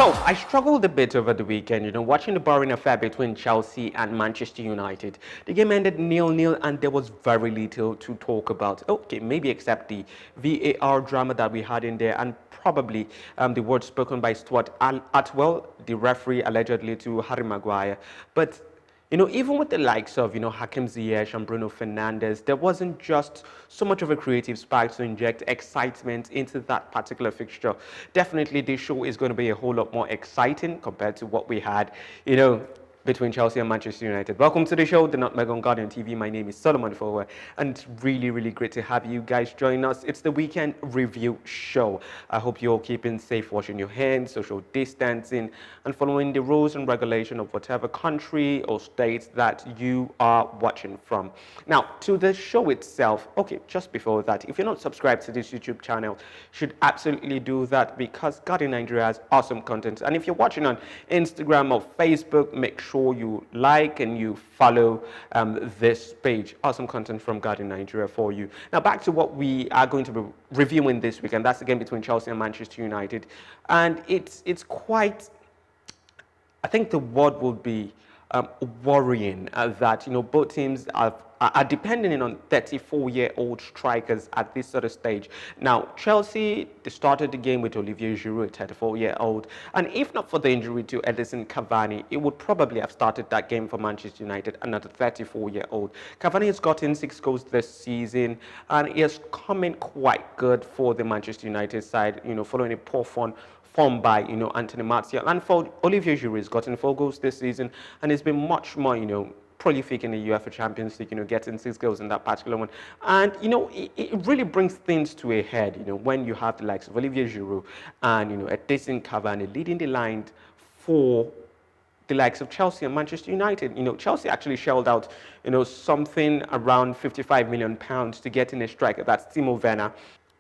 Well, I struggled a bit over the weekend, watching the boring affair between Chelsea and Manchester United. The game ended 0-0 and there was very little to talk about. Okay, maybe except the VAR drama that we had in there and probably the words spoken by Stuart Atwell, the referee allegedly to Harry Maguire. But even with the likes of, Hakim Ziyech and Bruno Fernandes, there wasn't just so much of a creative spark to inject excitement into that particular fixture. Definitely, this show is going to be a whole lot more exciting compared to what we had, between Chelsea and Manchester United. Welcome to the show, the Nutmeg on Guardian TV. My name is Solomon Fowowe, and it's really, really great to have you guys join us. It's the weekend review show. I hope you're all keeping safe, washing your hands, social distancing, and following the rules and regulation of whatever country or state that you are watching from. Now, to the show itself, okay, just before that, if you're not subscribed to this YouTube channel, you should absolutely do that because Guardian Nigeria has awesome content. And if you're watching on Instagram or Facebook, make sure you like and you follow this page. Awesome content from Guardian Nigeria for you. Now back to what we are going to be reviewing this week, and that's the game between Chelsea and Manchester United. And it's quite, I think the word would be worrying that both teams are depending on 34-year-old strikers at this sort of stage. Now, Chelsea, they started the game with Olivier Giroud, a 34-year-old, and if not for the injury to Edison Cavani, it would probably have started that game for Manchester United, another 34-year-old. Cavani has gotten 6 goals this season, and he has come in quite good for the Manchester United side, following a poor form by, Anthony Martial. And for Olivier Giroud, he's gotten 4 goals this season, and he's been much more, prolific in the UEFA Champions League, getting 6 goals in that particular one. And, it really brings things to a head, when you have the likes of Olivier Giroud and, Edison Cavani leading the line for the likes of Chelsea and Manchester United. Chelsea actually shelled out, something around £55 million to get in a striker. That's Timo Werner.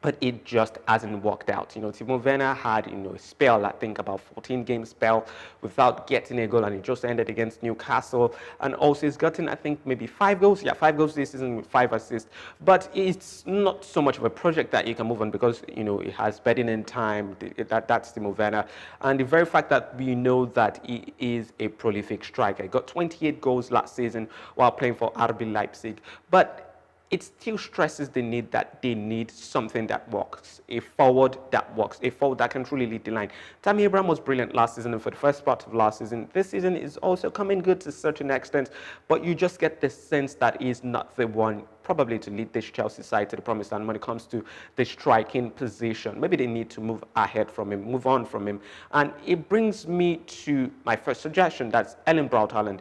But it just hasn't worked out. Timo Werner had, a spell, I think about 14-game spell without getting a goal, and it just ended against Newcastle. And also he's gotten, I think, maybe 5 goals. Yeah, 5 goals this season with 5 assists. But it's not so much of a project that you can move on because, it has bedding in time. That's Timo Werner. And the very fact that we know that he is a prolific striker. He got 28 goals last season while playing for RB Leipzig. But it still stresses the need that they need something that works, a forward that works, a forward that can truly lead the line. Tammy Abraham was brilliant last season and for the first part of last season. This season is also coming good to a certain extent, but you just get the sense that he's not the one probably to lead this Chelsea side to the promised land when it comes to the striking position. Maybe they need to move ahead from him, move on from him. And it brings me to my first suggestion, that's Erling Braut Haaland.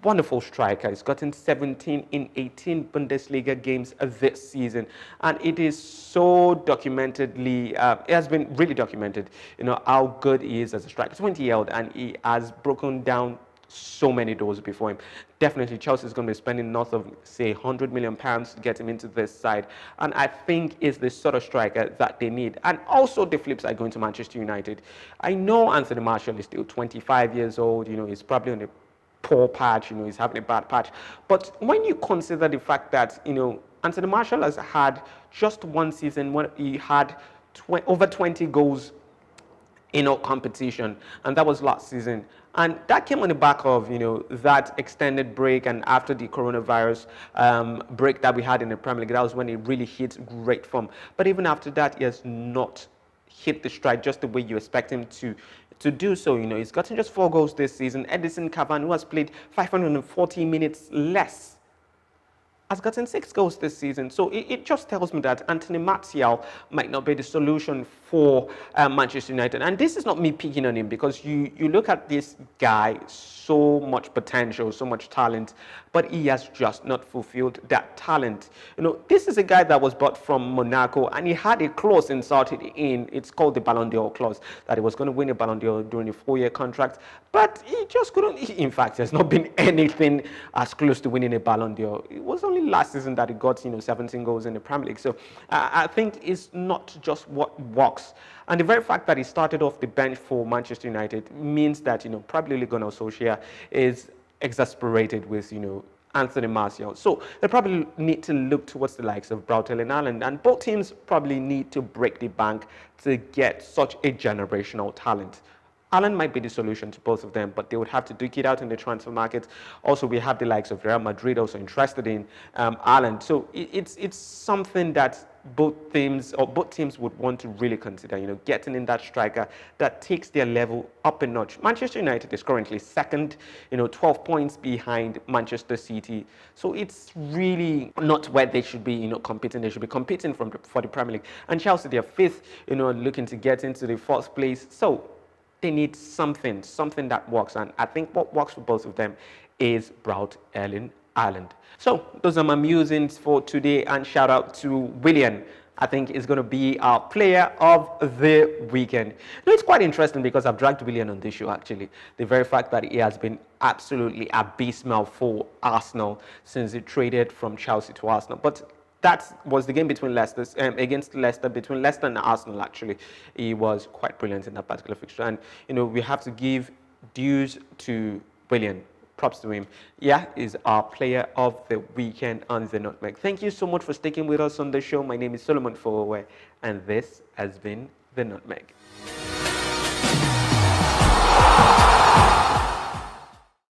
Wonderful striker. He's gotten 17 in 18 Bundesliga games this season, and it is so documentedly, it has been really documented, how good he is as a striker. 20-year-old, and he has broken down so many doors before him. Definitely, Chelsea is going to be spending north of, say, £100 million to get him into this side, and I think is the sort of striker that they need. And also the flip side going to Manchester United. I know Anthony Martial is still 25 years old. He's probably on a poor patch, he's having a bad patch. But when you consider the fact that, Anthony Martial has had just one season when he had over 20 goals in all competition, and that was last season. And that came on the back of, that extended break, and after the coronavirus break that we had in the Premier League, that was when he really hit great form. But even after that, he has not hit the stride just the way you expect him to do so. He's gotten just 4 goals this season. Edison Cavani, who has played 540 minutes less, has gotten 6 goals this season. So it just tells me that Anthony Martial might not be the solution for Manchester United. And this is not me picking on him, because you look at this guy, so much potential, so much talent, but he has just not fulfilled that talent. This is a guy that was bought from Monaco, and he had a clause inserted in, it's called the Ballon d'Or clause, that he was going to win a Ballon d'Or during a 4-year contract, but he just couldn't. In fact, there's not been anything as close to winning a Ballon d'Or. It was only last season that he got, 17 goals in the Premier League. So I think it's not just what works. And the very fact that he started off the bench for Manchester United means that, probably Ole Gunnar Solskjaer is exasperated with, Anthony Martial. So they probably need to look towards the likes of Braut and Haaland, and both teams probably need to break the bank to get such a generational talent. Haaland might be the solution to both of them, but they would have to duke it out in the transfer market. Also, we have the likes of Real Madrid also interested in Haaland. So it's something that both teams would want to really consider. Getting in that striker that takes their level up a notch. Manchester United is currently second, 12 points behind Manchester City. So it's really not where they should be, competing. They should be competing for the Premier League. And Chelsea, they're fifth, looking to get into the fourth place. So they need something that works, and I think what works for both of them is Braut Erling Haaland. So those are my musings for today, and shout out to Willian. I think is going to be our player of the weekend. It's quite interesting because I've dragged Willian on this show actually. The very fact that he has been absolutely abysmal for Arsenal since he traded from Chelsea to Arsenal. But that was the game between against Leicester, between Leicester and Arsenal, actually. He was quite brilliant in that particular fixture. And, we have to give dues to Willian. Props to him. Yeah, is our player of the weekend on the Nutmeg. Thank you so much for sticking with us on the show. My name is Solomon Fowowe, and this has been the Nutmeg.